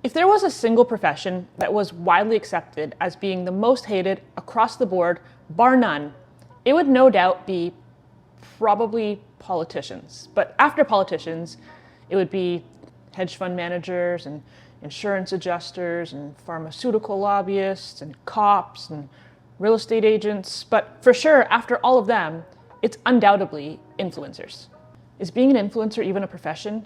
If there was a single profession that was widely accepted as being the most hated across the board, bar none, it would no doubt be probably politicians. But after politicians, it would be hedge fund managers and insurance adjusters and pharmaceutical lobbyists and cops and real estate agents. But for sure, after all of them, it's undoubtedly influencers. Is being an influencer even a profession?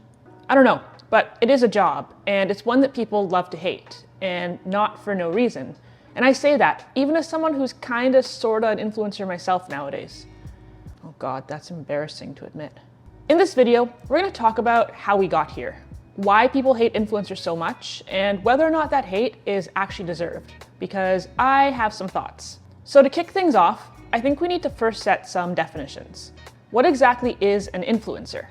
I don't know, but it is a job, and it's one that people love to hate, and not for no reason. And I say that even as someone who's kinda sorta an influencer myself nowadays. Oh God, that's embarrassing to admit. In this video, we're gonna talk about how we got here, why people hate influencers so much, and whether or not that hate is actually deserved, because I have some thoughts. So to kick things off, I think we need to first set some definitions. What exactly is an influencer?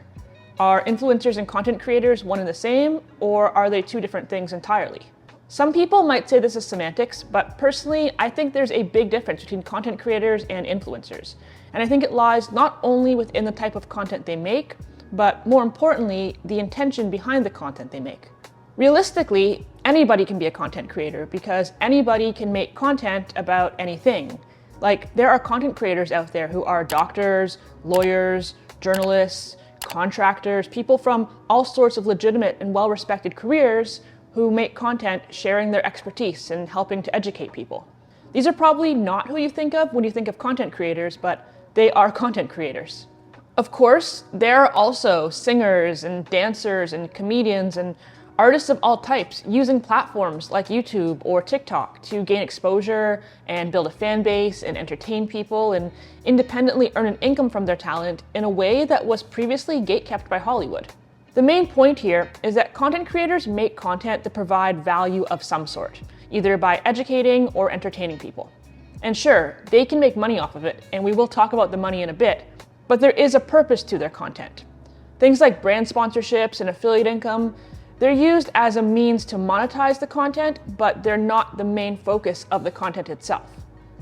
Are influencers and content creators one and the same, or are they two different things entirely? Some people might say this is semantics, but personally, I think there's a big difference between content creators and influencers. And I think it lies not only within the type of content they make, but more importantly, the intention behind the content they make. Realistically, anybody can be a content creator because anybody can make content about anything. Like, there are content creators out there who are doctors, lawyers, journalists, contractors, people from all sorts of legitimate and well-respected careers who make content sharing their expertise and helping to educate people. These are probably not who you think of when you think of content creators, but they are content creators. Of course, there are also singers and dancers and comedians and artists of all types using platforms like YouTube or TikTok to gain exposure and build a fan base and entertain people and independently earn an income from their talent in a way that was previously gatekept by Hollywood. The main point here is that content creators make content that provide value of some sort, either by educating or entertaining people. And sure, they can make money off of it, and we will talk about the money in a bit, but there is a purpose to their content. Things like brand sponsorships and affiliate income, they're used as a means to monetize the content, but they're not the main focus of the content itself.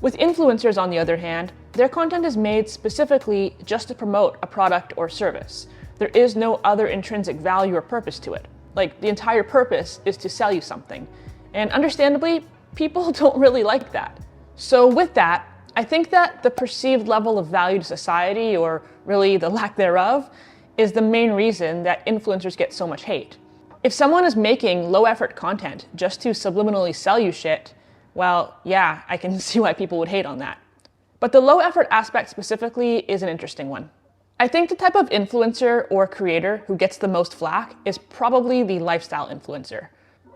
With influencers, on the other hand, their content is made specifically just to promote a product or service. There is no other intrinsic value or purpose to it. Like, the entire purpose is to sell you something. And understandably, people don't really like that. So with that, I think that the perceived level of value to society, or really the lack thereof, is the main reason that influencers get so much hate. If someone is making low-effort content just to subliminally sell you shit, well, yeah, I can see why people would hate on that. But the low-effort aspect specifically is an interesting one. I think the type of influencer or creator who gets the most flack is probably the lifestyle influencer.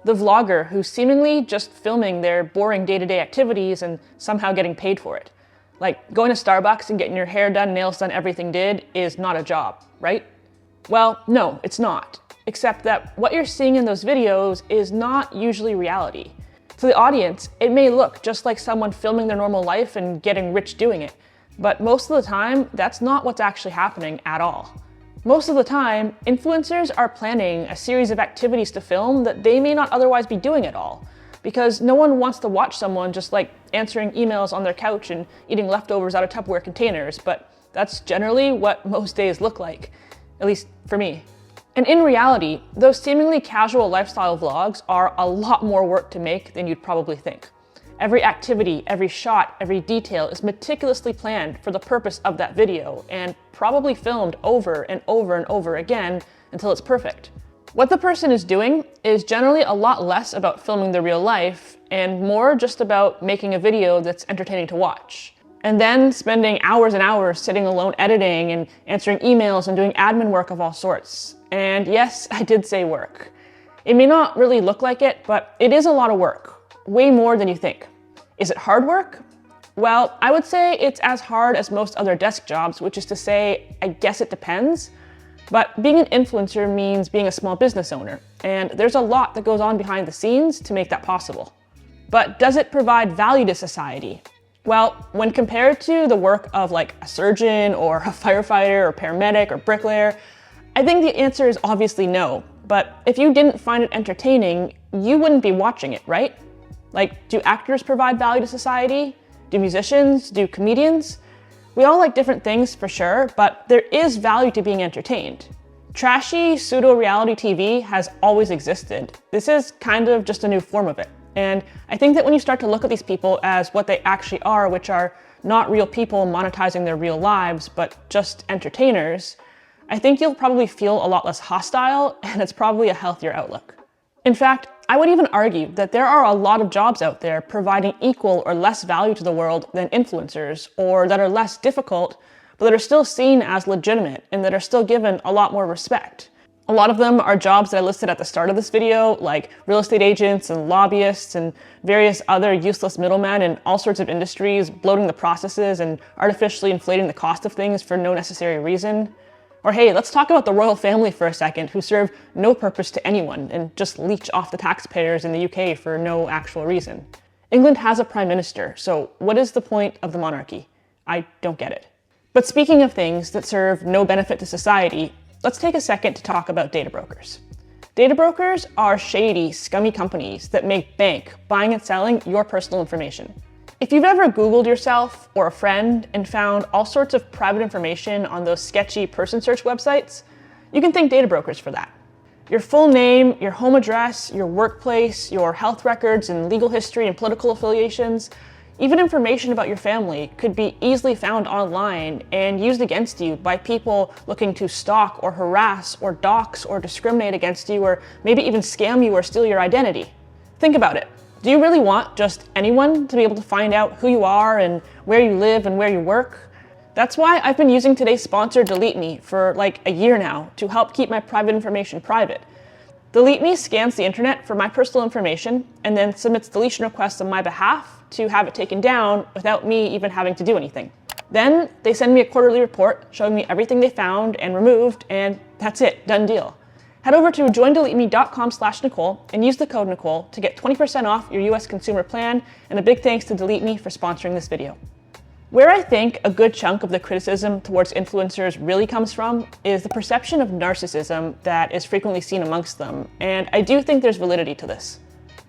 The vlogger who's seemingly just filming their boring day-to-day activities and somehow getting paid for it. Like, going to Starbucks and getting your hair done, nails done, everything did is not a job, right? Well, no, it's not. Except that what you're seeing in those videos is not usually reality. To the audience, it may look just like someone filming their normal life and getting rich doing it, but most of the time, that's not what's actually happening at all. Most of the time, influencers are planning a series of activities to film that they may not otherwise be doing at all, because no one wants to watch someone just like answering emails on their couch and eating leftovers out of Tupperware containers, but that's generally what most days look like, at least for me. And in reality, those seemingly casual lifestyle vlogs are a lot more work to make than you'd probably think. Every activity, every shot, every detail is meticulously planned for the purpose of that video and probably filmed over and over and over again until it's perfect. What the person is doing is generally a lot less about filming their real life and more just about making a video that's entertaining to watch. And then spending hours and hours sitting alone editing and answering emails and doing admin work of all sorts. And yes, I did say work. It may not really look like it, but it is a lot of work, way more than you think. Is it hard work? Well, I would say it's as hard as most other desk jobs, which is to say, I guess it depends. But being an influencer means being a small business owner, and there's a lot that goes on behind the scenes to make that possible. But does it provide value to society? Well, when compared to the work of like a surgeon or a firefighter or paramedic or bricklayer, I think the answer is obviously no. But if you didn't find it entertaining, you wouldn't be watching it, right? Like, do actors provide value to society? Do musicians? Do comedians? We all like different things for sure, but there is value to being entertained. Trashy pseudo-reality TV has always existed. This is kind of just a new form of it. And I think that when you start to look at these people as what they actually are, which are not real people monetizing their real lives, but just entertainers, I think you'll probably feel a lot less hostile, and it's probably a healthier outlook. In fact, I would even argue that there are a lot of jobs out there providing equal or less value to the world than influencers, or that are less difficult, but that are still seen as legitimate and that are still given a lot more respect. A lot of them are jobs that I listed at the start of this video, like real estate agents and lobbyists and various other useless middlemen in all sorts of industries, bloating the processes and artificially inflating the cost of things for no necessary reason. Or hey, let's talk about the royal family for a second, who serve no purpose to anyone and just leech off the taxpayers in the UK for no actual reason. England has a prime minister, so what is the point of the monarchy? I don't get it. But speaking of things that serve no benefit to society, let's take a second to talk about data brokers. Data brokers are shady, scummy companies that make bank buying and selling your personal information. If you've ever Googled yourself or a friend and found all sorts of private information on those sketchy person search websites, you can thank data brokers for that. Your full name, your home address, your workplace, your health records and legal history and political affiliations, even information about your family could be easily found online and used against you by people looking to stalk or harass or dox or discriminate against you or maybe even scam you or steal your identity. Think about it. Do you really want just anyone to be able to find out who you are and where you live and where you work? That's why I've been using today's sponsor, Delete Me, for like a year now to help keep my private information private. Delete Me scans the internet for my personal information and then submits deletion requests on my behalf to have it taken down without me even having to do anything. Then they send me a quarterly report showing me everything they found and removed, and that's it, done deal. Head over to joindeleteme.com/Nicole and use the code Nicole to get 20% off your US consumer plan, and a big thanks to Delete Me for sponsoring this video. Where I think a good chunk of the criticism towards influencers really comes from is the perception of narcissism that is frequently seen amongst them, and I do think there's validity to this.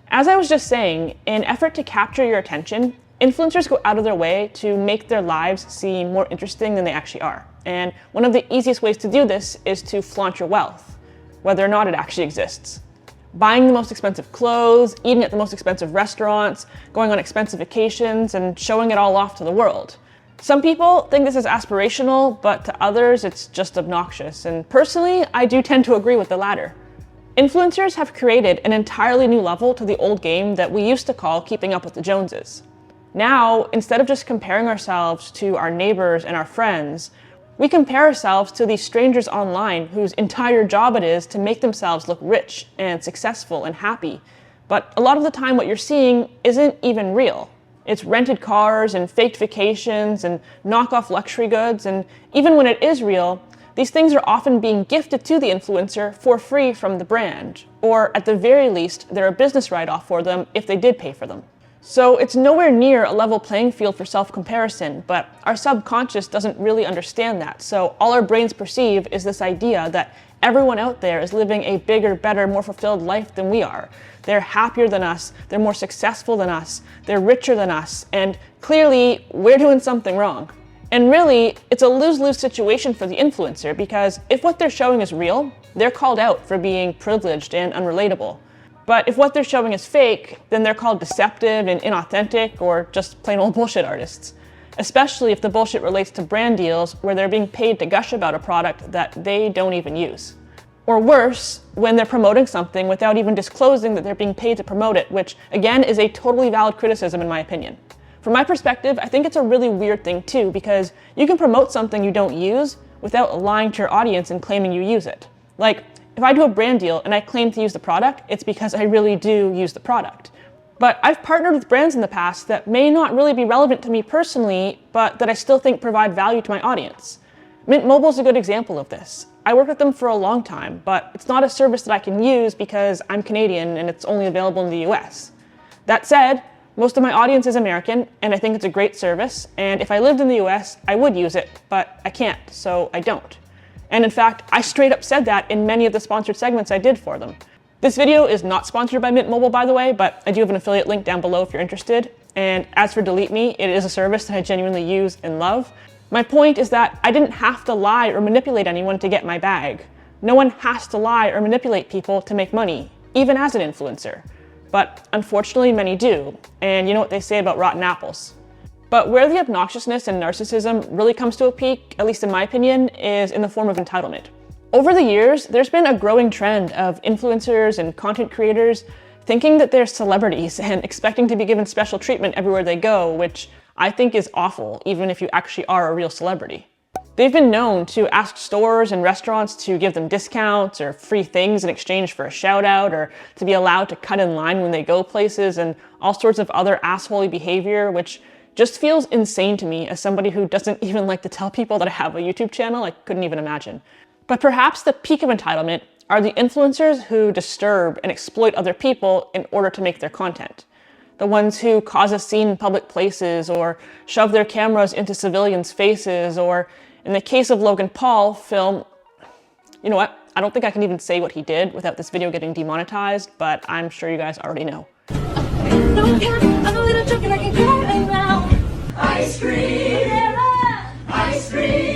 As I was just saying, in an effort to capture your attention, influencers go out of their way to make their lives seem more interesting than they actually are. And one of the easiest ways to do this is to flaunt your wealth, whether or not it actually exists. Buying the most expensive clothes, eating at the most expensive restaurants, going on expensive vacations, and showing it all off to the world. Some people think this is aspirational, but to others it's just obnoxious, and personally, I do tend to agree with the latter. Influencers have created an entirely new level to the old game that we used to call keeping up with the Joneses. Now, instead of just comparing ourselves to our neighbors and our friends, we compare ourselves to these strangers online whose entire job it is to make themselves look rich and successful and happy. But a lot of the time what you're seeing isn't even real. It's rented cars and faked vacations and knockoff luxury goods, and even when it is real, these things are often being gifted to the influencer for free from the brand, or at the very least, they're a business write-off for them if they did pay for them. So it's nowhere near a level playing field for self-comparison, but our subconscious doesn't really understand that. So all our brains perceive is this idea that everyone out there is living a bigger, better, more fulfilled life than we are. They're happier than us, they're more successful than us, they're richer than us, and clearly we're doing something wrong. And really, it's a lose-lose situation for the influencer, because if what they're showing is real, they're called out for being privileged and unrelatable. But if what they're showing is fake, then they're called deceptive and inauthentic, or just plain old bullshit artists. Especially if the bullshit relates to brand deals where they're being paid to gush about a product that they don't even use. Or worse, when they're promoting something without even disclosing that they're being paid to promote it, which again is a totally valid criticism in my opinion. From my perspective, I think it's a really weird thing too, because you can promote something you don't use without lying to your audience and claiming you use it. Like, if I do a brand deal and I claim to use the product, it's because I really do use the product. But I've partnered with brands in the past that may not really be relevant to me personally, but that I still think provide value to my audience. Mint Mobile is a good example of this. I worked with them for a long time, but it's not a service that I can use because I'm Canadian and it's only available in the US. That said, most of my audience is American, and I think it's a great service, and if I lived in the US, I would use it, but I can't, so I don't. And in fact, I straight up said that in many of the sponsored segments I did for them. This video is not sponsored by Mint Mobile, by the way, but I do have an affiliate link down below if you're interested. And as for Delete Me, it is a service that I genuinely use and love. My point is that I didn't have to lie or manipulate anyone to get my bag. No one has to lie or manipulate people to make money, even as an influencer. But unfortunately, many do, and you know what they say about rotten apples. But where the obnoxiousness and narcissism really comes to a peak, at least in my opinion, is in the form of entitlement. Over the years, there's been a growing trend of influencers and content creators thinking that they're celebrities and expecting to be given special treatment everywhere they go, which I think is awful, even if you actually are a real celebrity. They've been known to ask stores and restaurants to give them discounts or free things in exchange for a shout out, or to be allowed to cut in line when they go places, and all sorts of other assholey behavior, which just feels insane to me as somebody who doesn't even like to tell people that I have a YouTube channel. I couldn't even imagine. But perhaps the peak of entitlement are the influencers who disturb and exploit other people in order to make their content. The ones who cause a scene in public places, or shove their cameras into civilians' faces, or in the case of Logan Paul, film... You know what? I don't think I can even say what he did without this video getting demonetized, but I'm sure you guys already know. Ice cream! Ice cream!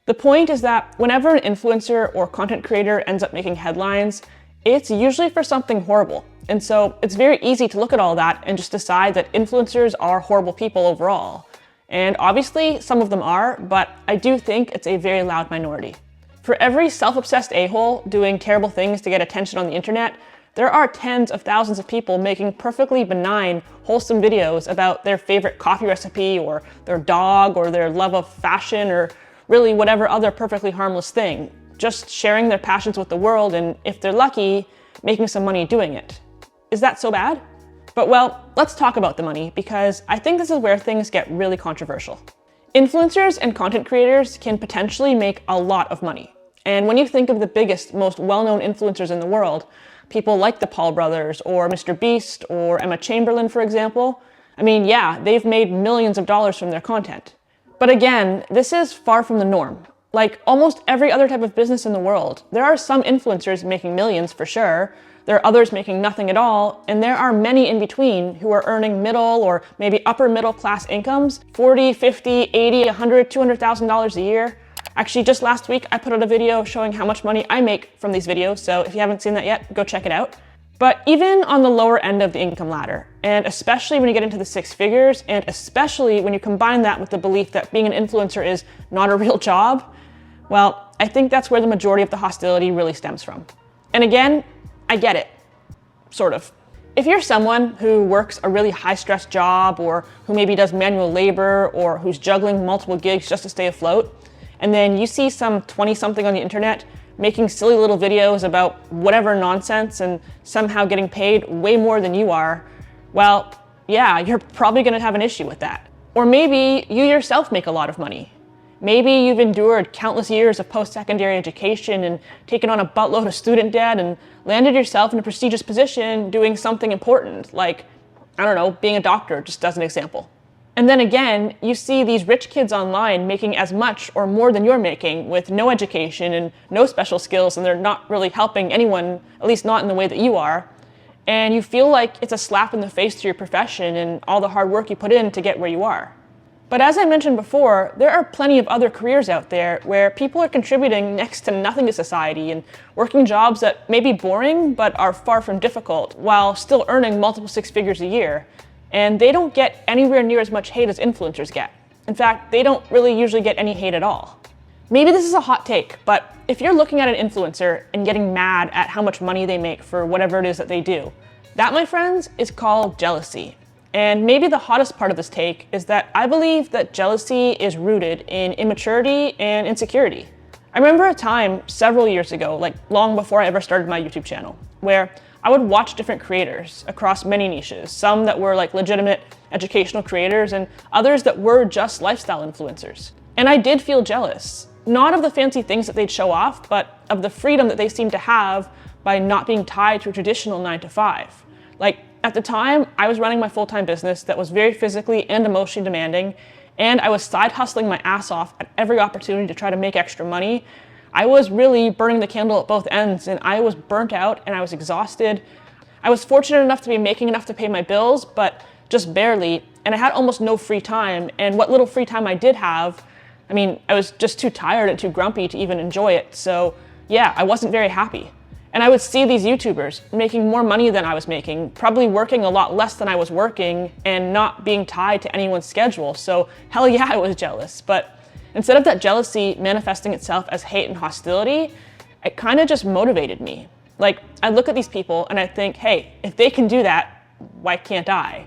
The point is that whenever an influencer or content creator ends up making headlines, it's usually for something horrible. And so it's very easy to look at all that and just decide that influencers are horrible people overall. And obviously some of them are, but I do think it's a very loud minority. For every self-obsessed a-hole doing terrible things to get attention on the internet, there are tens of thousands of people making perfectly benign, wholesome videos about their favorite coffee recipe, or their dog, or their love of fashion, or really whatever other perfectly harmless thing, just sharing their passions with the world, and if they're lucky, making some money doing it. Is that so bad? But well, let's talk about the money, because I think this is where things get really controversial. Influencers and content creators can potentially make a lot of money. And when you think of the biggest, most well-known influencers in the world, people like the Paul brothers, or Mr. Beast, or Emma Chamberlain, for example, I mean, yeah, they've made millions of dollars from their content. But again, this is far from the norm. Like almost every other type of business in the world, there are some influencers making millions for sure, there are others making nothing at all, and there are many in between who are earning middle or maybe upper middle class incomes, $40, $50, $80, $100, $200,000 a year. Actually, just last week, I put out a video showing how much money I make from these videos, so if you haven't seen that yet, go check it out. But even on the lower end of the income ladder, and especially when you get into the six figures, and especially when you combine that with the belief that being an influencer is not a real job, well, I think that's where the majority of the hostility really stems from. And again, I get it. Sort of. If you're someone who works a really high-stress job, or who maybe does manual labor, or who's juggling multiple gigs just to stay afloat, and then you see some 20-something on the internet making silly little videos about whatever nonsense and somehow getting paid way more than you are, well, yeah, you're probably gonna have an issue with that. Or maybe you yourself make a lot of money. Maybe you've endured countless years of post-secondary education and taken on a buttload of student debt and landed yourself in a prestigious position doing something important, like, I don't know, being a doctor, just as an example. And then again, you see these rich kids online making as much or more than you're making with no education and no special skills, and they're not really helping anyone, at least not in the way that you are. And you feel like it's a slap in the face to your profession and all the hard work you put in to get where you are. But as I mentioned before, there are plenty of other careers out there where people are contributing next to nothing to society and working jobs that may be boring but are far from difficult while still earning multiple six figures a year. And they don't get anywhere near as much hate as influencers get. In fact, they don't really usually get any hate at all. Maybe this is a hot take, but if you're looking at an influencer and getting mad at how much money they make for whatever it is that they do, that, my friends, is called jealousy. And maybe the hottest part of this take is that I believe that jealousy is rooted in immaturity and insecurity. I remember a time several years ago, like long before I ever started my YouTube channel, where I would watch different creators across many niches, some that were like legitimate educational creators and others that were just lifestyle influencers. And I did feel jealous, not of the fancy things that they'd show off, but of the freedom that they seemed to have by not being tied to a traditional 9-to-5. Like at the time, I was running my full-time business that was very physically and emotionally demanding, and I was side hustling my ass off at every opportunity to try to make extra money. I was really burning the candle at both ends, and I was burnt out and I was exhausted. I was fortunate enough to be making enough to pay my bills, but just barely, and I had almost no free time, and what little free time I did have, I mean, I was just too tired and too grumpy to even enjoy it, so yeah, I wasn't very happy. And I would see these YouTubers making more money than I was making, probably working a lot less than I was working, and not being tied to anyone's schedule. So hell yeah, I was jealous. But instead of that jealousy manifesting itself as hate and hostility, it kind of just motivated me. Like, I look at these people and I think, hey, if they can do that, why can't I?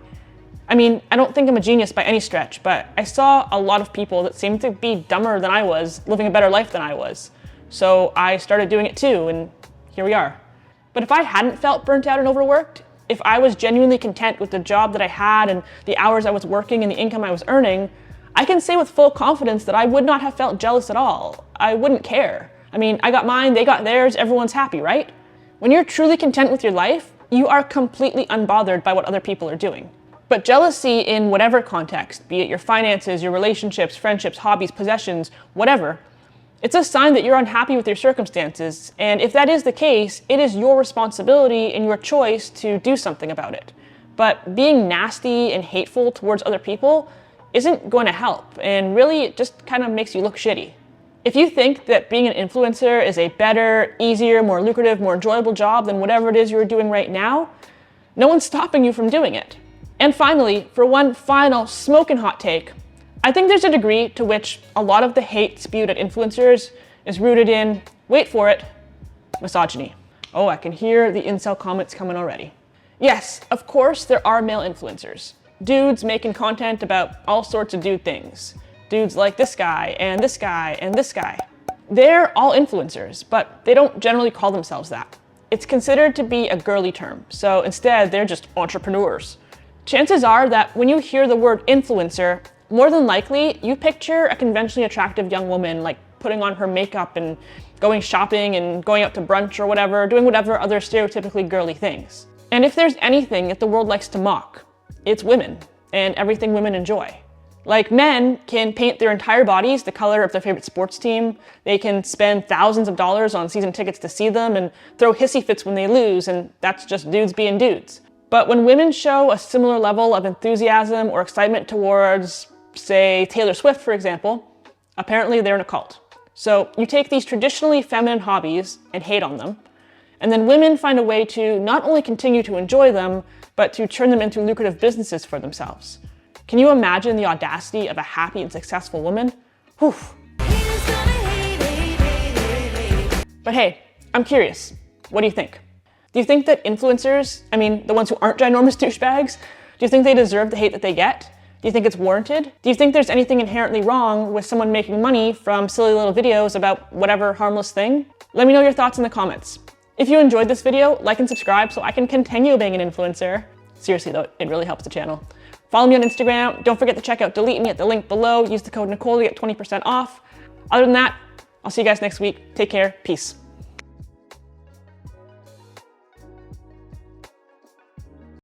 I mean, I don't think I'm a genius by any stretch, but I saw a lot of people that seemed to be dumber than I was, living a better life than I was. So I started doing it too, and here we are. But if I hadn't felt burnt out and overworked, if I was genuinely content with the job that I had and the hours I was working and the income I was earning, I can say with full confidence that I would not have felt jealous at all. I wouldn't care. I mean, I got mine, they got theirs, everyone's happy, right? When you're truly content with your life, you are completely unbothered by what other people are doing. But jealousy in whatever context, be it your finances, your relationships, friendships, hobbies, possessions, whatever, it's a sign that you're unhappy with your circumstances. And if that is the case, it is your responsibility and your choice to do something about it. But being nasty and hateful towards other people isn't going to help, and really it just kind of makes you look shitty. If you think that being an influencer is a better, easier, more lucrative, more enjoyable job than whatever it is you're doing right now, no one's stopping you from doing it. And finally, for one final smoking hot take, I think there's a degree to which a lot of the hate spewed at influencers is rooted in, wait for it, misogyny. Oh, I can hear the incel comments coming already. Yes, of course there are male influencers. Dudes making content about all sorts of dude things. Dudes like this guy, and this guy, and this guy. They're all influencers, but they don't generally call themselves that. It's considered to be a girly term, so instead they're just entrepreneurs. Chances are that when you hear the word influencer, more than likely, you picture a conventionally attractive young woman like putting on her makeup and going shopping and going out to brunch or whatever, doing whatever other stereotypically girly things. And if there's anything that the world likes to mock, it's women and everything women enjoy. Like, men can paint their entire bodies the color of their favorite sports team, they can spend thousands of dollars on season tickets to see them and throw hissy fits when they lose, and that's just dudes being dudes. But when women show a similar level of enthusiasm or excitement towards, say, Taylor Swift, for example, apparently they're in a cult. So you take these traditionally feminine hobbies and hate on them, and then women find a way to not only continue to enjoy them, but to turn them into lucrative businesses for themselves. Can you imagine the audacity of a happy and successful woman? Whew. But hey, I'm curious, what do you think? Do you think that influencers, I mean, the ones who aren't ginormous douchebags, do you think they deserve the hate that they get? Do you think it's warranted? Do you think there's anything inherently wrong with someone making money from silly little videos about whatever harmless thing? Let me know your thoughts in the comments. If you enjoyed this video, like and subscribe so I can continue being an influencer. Seriously though, it really helps the channel. Follow me on Instagram. Don't forget to check out Delete Me at the link below. Use the code Nicole to get 20% off. Other than that, I'll see you guys next week. Take care. Peace.